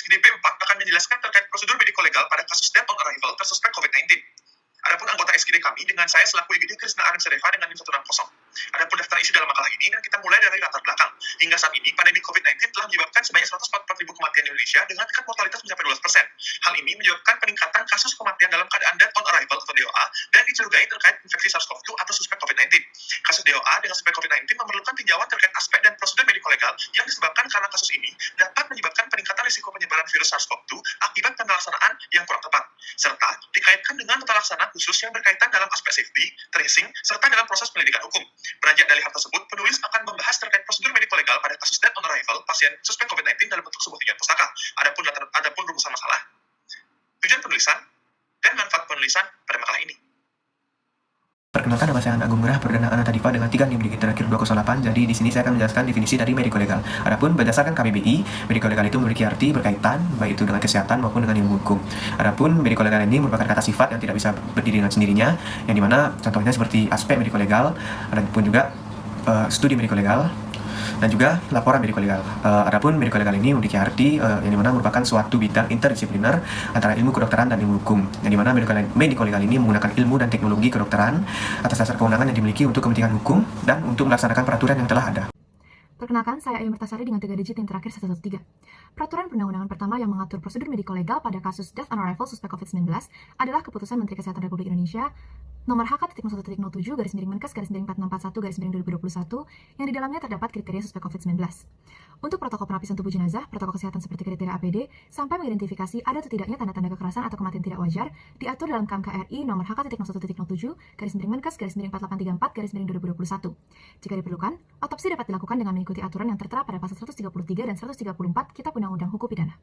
SGDP 4 akan menjelaskan terkait prosedur mediko-legal pada kasus death on arrival tersuspek COVID-19. Adapun anggota SGD kami dengan saya selaku IGD Krisna Arin Sereva dengan NIM 160. Adapun daftar isi dalam makalah ini, dan kita mulai dari latar belakang. Hingga saat ini, pandemi COVID-19 telah menyebabkan sebanyak 144.000 kematian di Indonesia dengan tingkat mortalitas mencapai 12%. Hal ini menyebabkan peningkatan kasus kematian dalam keadaan death on arrival atau DOA dan dicurigai terkait infeksi SARS-CoV-2 atau suspek COVID-19. Kasus DOA dengan suspek COVID-19 memerlukan tinjauan terkait aspek dan prosedur mediko-legal yang disebabkan karena kasus ini dapat menyebabkan peningkatan risiko penyebaran virus SARS-CoV-2 akibat penelaksanaan yang kurang tepat, serta dikaitkan dengan tata laksana khusus yang berkaitan dalam aspek safety, tracing, serta dalam proses penyelidikan hukum. Beranjak dari hal tersebut, penulis akan membahas terkait prosedur mediko-legal pada kasus death on arrival pasien suspek COVID-19 dalam bentuk sebuah tujuan pustaka. Adapun rumusan masalah, tujuan penulisan, dan manfaat penulisan pada makalah ini. Perkenalkan, nama saya Agung Gerah, Perdana Anatadipa dengan 3 NIM digit terakhir 208. Jadi di sini saya akan menjelaskan definisi dari mediko-legal. Adapun berdasarkan KBBI, mediko-legal itu memiliki arti berkaitan baik itu dengan kesehatan maupun dengan ilmu hukum. Adapun mediko-legal ini merupakan kata sifat yang tidak bisa berdiri dengan sendirinya, yang dimana contohnya seperti aspek mediko-legal, adapun juga studi mediko-legal, dan juga laporan mediko-legal. Adapun mediko-legal ini memiliki arti yang dimana merupakan suatu bidang interdisipliner antara ilmu kedokteran dan ilmu hukum, yang dimana mediko-legal ini menggunakan ilmu dan teknologi kedokteran atas dasar kewenangan yang dimiliki untuk kepentingan hukum dan untuk melaksanakan peraturan yang telah ada. Perkenalkan, saya Ayu Mertasari dengan 3 digit yang terakhir 113. Peraturan perundang-undangan pertama yang mengatur prosedur mediko-legal pada kasus death on arrival suspek COVID-19 adalah Keputusan Menteri Kesehatan Republik Indonesia nomor HK.1.07/4641/2021 yang di dalamnya terdapat kriteria suspek COVID-19. Untuk protokol penapisan tubuh jenazah, protokol kesehatan seperti kriteria APD, sampai mengidentifikasi ada atau tidaknya tanda-tanda kekerasan atau kematian tidak wajar, diatur dalam KMK RI nomor HK.1.07/4834/2021. Jika diperlukan, otopsi dapat dilakukan dengan mengikuti aturan yang tertera pada pasal 133 dan 134 Kitab Undang-Undang Hukum Pidana.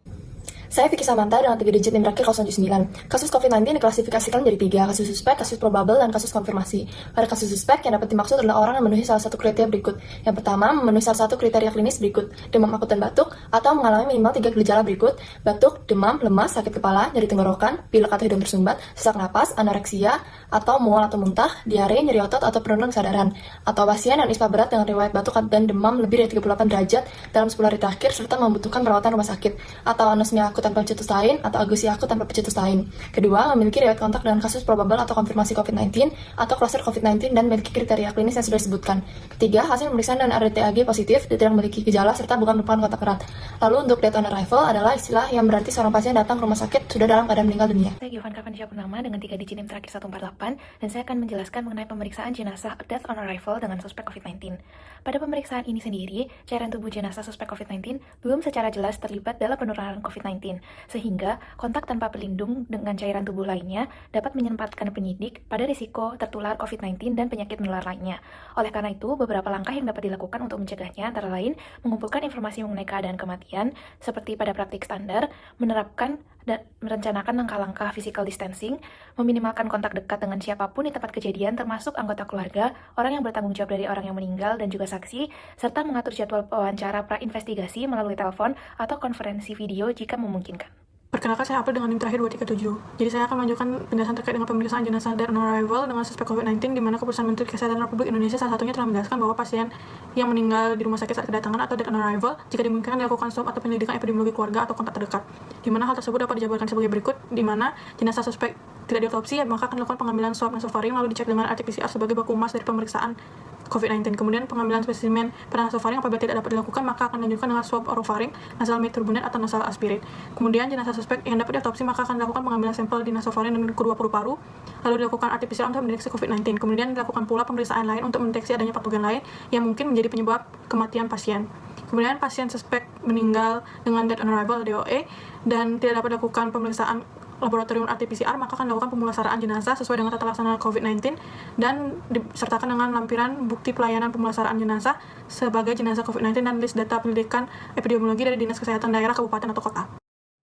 Saya Vicky Samantha dengan 3 digit NIM terakhir 079. Kasus COVID-19 diklasifikasikan menjadi 3, kasus suspek, kasus probable, dan kasus konfirmasi. Pada kasus suspek, yang dapat dimaksud adalah orang yang memenuhi salah satu kriteria berikut. Yang pertama, memenuhi salah satu kriteria klinis berikut: demam akut dan batuk, atau mengalami minimal 3 gejala berikut: batuk, demam, lemas, sakit kepala, nyeri tenggorokan, pilek atau hidung tersumbat, sesak napas, anoreksia, atau mual atau muntah, diare, nyeri otot, atau penurunan kesadaran. Atau pasien yang ispa berat dengan riwayat batuk dan demam lebih dari 38 derajat dalam 10 hari terakhir serta membutuhkan perawatan rumah sakit, atau anosmia akut tanpa pencetus lain, atau agusia akut tanpa pencetus lain. Kedua, memiliki riwayat kontak dengan kasus probable atau konfirmasi COVID-19 atau kluster COVID-19 dan memiliki kriteria klinis yang sudah disebutkan. Ketiga, hasil pemeriksaan dan RDTAG positif dan tidak memiliki gejala serta bukan merupakan kontak erat. Lalu untuk death on arrival adalah istilah yang berarti seorang pasien datang ke rumah sakit sudah dalam keadaan meninggal dunia. Saya Giovan Kapanisha Purnama dengan 3 digit NIM terakhir 148 dan saya akan menjelaskan mengenai pemeriksaan jenazah death on arrival dengan suspek COVID-19. Pada pemeriksaan ini sendiri, cairan tubuh jenazah suspek COVID-19 belum secara jelas terlibat dalam penularan COVID-19, sehingga kontak tanpa pelindung dengan cairan tubuh lainnya dapat menyempatkan penyidik pada risiko tertular COVID-19 dan penyakit menular lainnya. Oleh karena itu, beberapa langkah yang dapat dilakukan untuk mencegahnya antara lain mengumpulkan informasi mengenai keadaan kematian, seperti pada praktik standar, menerapkan dan merencanakan langkah-langkah physical distancing, meminimalkan kontak dekat dengan siapapun di tempat kejadian termasuk anggota keluarga, orang yang bertanggung jawab dari orang yang meninggal dan juga saksi, serta mengatur jadwal wawancara pra-investigasi melalui telepon atau konferensi video jika memungkinkan. Perkenalkan, saya April dengan NIM terakhir 237. Jadi saya akan melanjutkan penjelasan terkait dengan pemeriksaan jenazah death on arrival dengan suspek COVID-19, di mana Keputusan Menteri Kesehatan Republik Indonesia salah satunya telah menjelaskan bahwa pasien yang meninggal di rumah sakit saat kedatangan atau death on arrival, jika dimungkinkan dilakukan swab atau penyelidikan epidemiologi keluarga atau kontak terdekat. Di mana hal tersebut dapat dijabarkan sebagai berikut, di mana jenazah suspek tidak diotopsi, maka akan dilakukan pengambilan swab nasofaring lalu dicek dengan RT-PCR sebagai baku emas dari pemeriksaan COVID-19. Kemudian pengambilan spesimen pada nasofaring apabila tidak dapat dilakukan, maka akan dilanjutkan dengan swab orofaring, nasal meturbunet atau nasal aspirate. Kemudian jenazah suspek yang dapat diotopsi, maka akan dilakukan pengambilan sampel di nasofaring dan kedua paru-paru, lalu dilakukan RT-PCR untuk mendeteksi COVID-19. Kemudian dilakukan pula pemeriksaan lain untuk mendeteksi adanya patogen lain yang mungkin menjadi penyebab kematian pasien. Kemudian pasien suspek meninggal dengan death on arrival (DOA) dan tidak dapat dilakukan pemeriksaan laboratorium RT-PCR, maka akan dilakukan pemulasaraan jenazah sesuai dengan tata laksana COVID-19 dan disertakan dengan lampiran bukti pelayanan pemulasaraan jenazah sebagai jenazah COVID-19 dan list data penyelidikan epidemiologi dari Dinas Kesehatan Daerah, Kabupaten, atau Kota.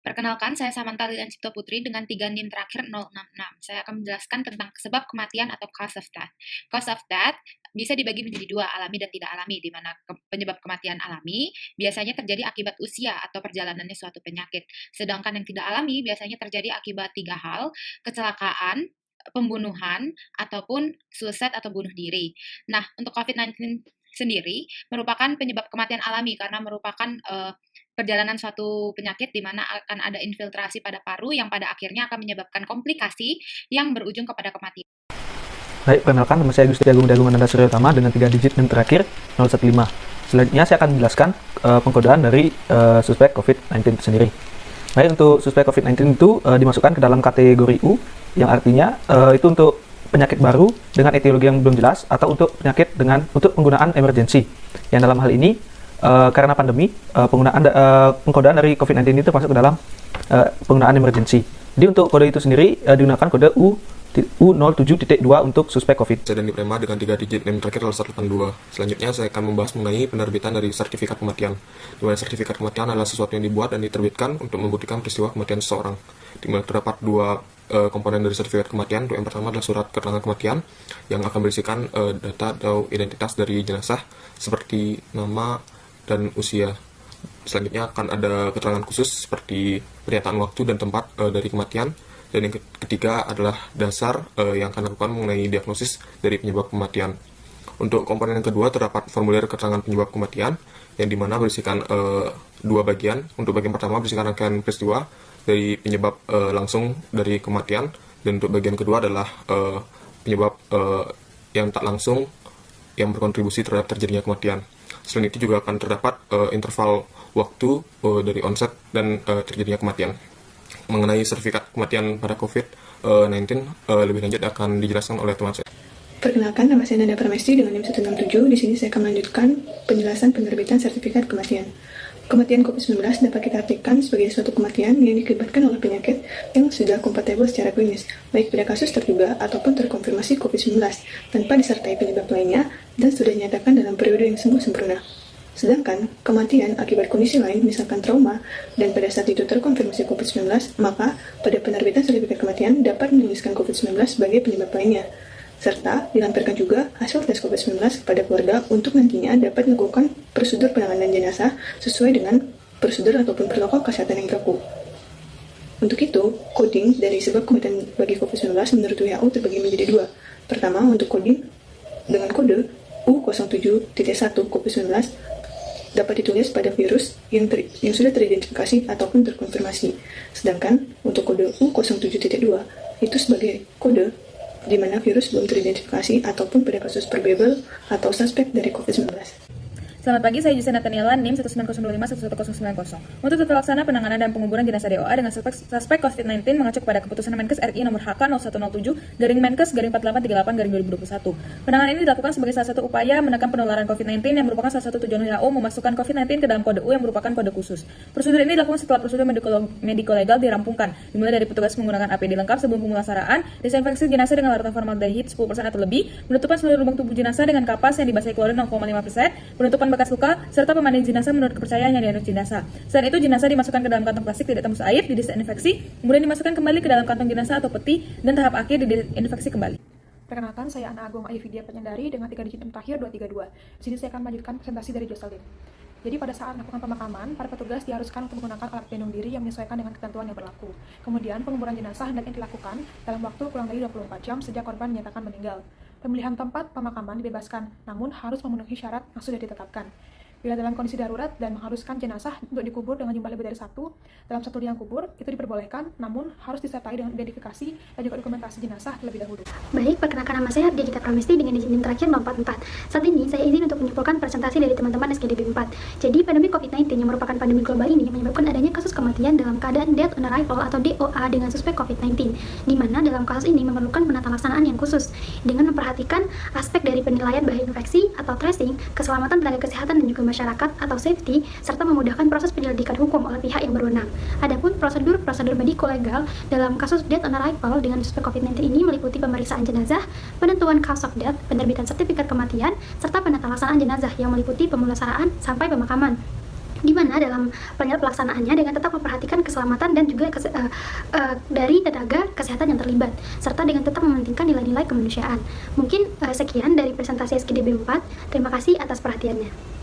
Perkenalkan, saya Samantha Lilian Cipto Putri dengan 3 NIM terakhir 066. Saya akan menjelaskan tentang sebab kematian atau cause of death. Cause of death bisa dibagi menjadi 2, alami dan tidak alami, di mana penyebab kematian alami biasanya terjadi akibat usia atau perjalanannya suatu penyakit. Sedangkan yang tidak alami biasanya terjadi akibat 3 hal: kecelakaan, pembunuhan, ataupun suicide atau bunuh diri. Nah, untuk COVID-19 sendiri merupakan penyebab kematian alami karena merupakan perjalanan suatu penyakit di mana akan ada infiltrasi pada paru yang pada akhirnya akan menyebabkan komplikasi yang berujung kepada kematian. Baik, perkenalkan nama saya Gusti Agung Dagung Ananda Surya Utama dengan 3 digit NIM terakhir 015. Selanjutnya saya akan menjelaskan pengkodaan dari suspek COVID-19 itu sendiri. Baik, untuk suspek COVID-19 itu dimasukkan ke dalam kategori U, yang artinya itu untuk penyakit baru dengan etiologi yang belum jelas atau untuk penyakit untuk penggunaan emergensi. Yang dalam hal ini karena pandemi, pengkodaan dari COVID-19 itu masuk ke dalam penggunaan emergensi. Jadi untuk kode itu sendiri digunakan kode U07.2 untuk suspek COVID. Saya Dani Prema dengan 3 digit NIM terakhir 182. Selanjutnya saya akan membahas mengenai penerbitan dari sertifikat kematian. Di mana sertifikat kematian adalah sesuatu yang dibuat dan diterbitkan untuk membuktikan peristiwa kematian seseorang. Di mana terdapat dua komponen dari sertifikat kematian. Yang pertama adalah surat keterangan kematian yang akan berisikan data atau identitas dari jenazah seperti nama dan usia. Selanjutnya akan ada keterangan khusus seperti pernyataan waktu dan tempat dari kematian. Dan yang ketiga adalah dasar yang akan dilakukan mengenai diagnosis dari penyebab kematian. Untuk komponen yang kedua terdapat formulir keterangan penyebab kematian yang dimana berisikan dua bagian. Untuk bagian pertama berisikan rangkaian peristiwa dari penyebab langsung dari kematian, dan untuk bagian kedua adalah penyebab yang tak langsung yang berkontribusi terhadap terjadinya kematian. Selain itu juga akan terdapat interval waktu dari onset dan terjadinya kematian. Mengenai sertifikat kematian pada COVID-19 lebih lanjut akan dijelaskan oleh teman saya. Perkenalkan, nama saya Nanda Pramesti dengan NIM 167. Di sini saya akan melanjutkan penjelasan penerbitan sertifikat kematian. Kematian COVID-19 dapat kita artikan sebagai suatu kematian yang diakibatkan oleh penyakit yang sudah kompatibel secara klinis, baik pada kasus terduga ataupun terkonfirmasi COVID-19, tanpa disertai penyebab lainnya dan sudah dinyatakan dalam periode yang sembuh sempurna. Sedangkan kematian akibat kondisi lain, misalkan trauma, dan pada saat itu terkonfirmasi COVID-19, maka pada penerbitan sertifikat kematian dapat menuliskan COVID-19 sebagai penyebab lainnya, serta dilampirkan juga hasil tes COVID-19 kepada keluarga untuk nantinya dapat melakukan prosedur penanganan jenazah sesuai dengan prosedur ataupun protokol kesehatan yang berlaku. Untuk itu, coding dari sebab kematian bagi COVID-19 menurut WHO terbagi menjadi dua. Pertama, untuk coding dengan kode U07.1 COVID-19 dapat ditulis pada virus yang sudah teridentifikasi ataupun terkonfirmasi. Sedangkan untuk kode U07.2 itu sebagai kode di mana virus belum teridentifikasi ataupun pada kasus probable atau suspek dari COVID-19. Selamat pagi, saya Justina Nathaniela, NIM 19025-11090. Untuk tata laksana penanganan dan penguburan jenazah DOA dengan suspek COVID-19 mengacu kepada keputusan Menkes RI nomor HK 0107/Menkes/4838/2021. Penanganan ini dilakukan sebagai salah satu upaya menekan penularan COVID-19 yang merupakan salah satu tujuan WHO memasukkan COVID-19 ke dalam kode U yang merupakan kode khusus. Prosedur ini dilakukan setelah prosedur mediko-legal dirampungkan, dimulai dari petugas menggunakan APD lengkap sebelum pemulasaraan, desinfeksi jenazah dengan larutan formaldehid 10% atau lebih, penutupan seluruh lubang tubuh jenazah dengan kapas yang dibasahi klorin 0,5%, penutupan bekas luka, serta pemandian jenazah menurut kepercayaan yang dianut jenazah. Selain itu, jenazah dimasukkan ke dalam kantong plastik tidak tembus air, didesinfeksi, kemudian dimasukkan kembali ke dalam kantong jenazah atau peti, dan tahap akhir didesinfeksi kembali. Perkenalkan, saya Ana Agung Ayu Vidya Penyandari dengan 3 digit NIM terakhir 232. Di sini saya akan melanjutkan presentasi dari Jocelyn. Jadi pada saat melakukan pemakaman, para petugas diharuskan untuk menggunakan alat pelindung diri yang menyesuaikan dengan ketentuan yang berlaku. Kemudian, penguburan jenazah hendaknya dilakukan dalam waktu kurang dari 24 jam sejak korban dinyatakan meninggal. Pemilihan tempat pemakaman dibebaskan, namun harus memenuhi syarat yang sudah ditetapkan. Bila dalam kondisi darurat dan mengharuskan jenazah untuk dikubur dengan jumlah lebih dari satu dalam satu liang kubur, itu diperbolehkan, namun harus disertai dengan identifikasi dan juga dokumentasi jenazah terlebih dahulu. Baik, perkenalkan nama saya Gita Pramesti dengan izin terakhir 044. Saat ini saya izin untuk menyimpulkan presentasi dari teman-teman SKDB 4. Jadi, pandemi COVID-19 yang merupakan pandemi global ini menyebabkan adanya kasus kematian dalam keadaan death on arrival atau DOA dengan suspek COVID-19, di mana dalam kasus ini memerlukan penata laksanaan yang khusus dengan memperhatikan aspek dari penilaian bahaya infeksi atau tracing, keselamatan tenaga kesehatan dan juga masyarakat atau safety, serta memudahkan proses penyelidikan hukum oleh pihak yang berwenang. Adapun prosedur mediko-legal dalam kasus death on arrival dengan suspek COVID-19 ini meliputi pemeriksaan jenazah, penentuan cause of death, penerbitan sertifikat kematian, serta penata laksanaan jenazah yang meliputi pemulasaraan sampai pemakaman, di mana dalam pelaksanaannya dengan tetap memperhatikan keselamatan dan juga dari tenaga kesehatan yang terlibat, serta dengan tetap mementingkan nilai-nilai kemanusiaan. Mungkin sekian dari presentasi SKDB 4. Terima kasih atas perhatiannya.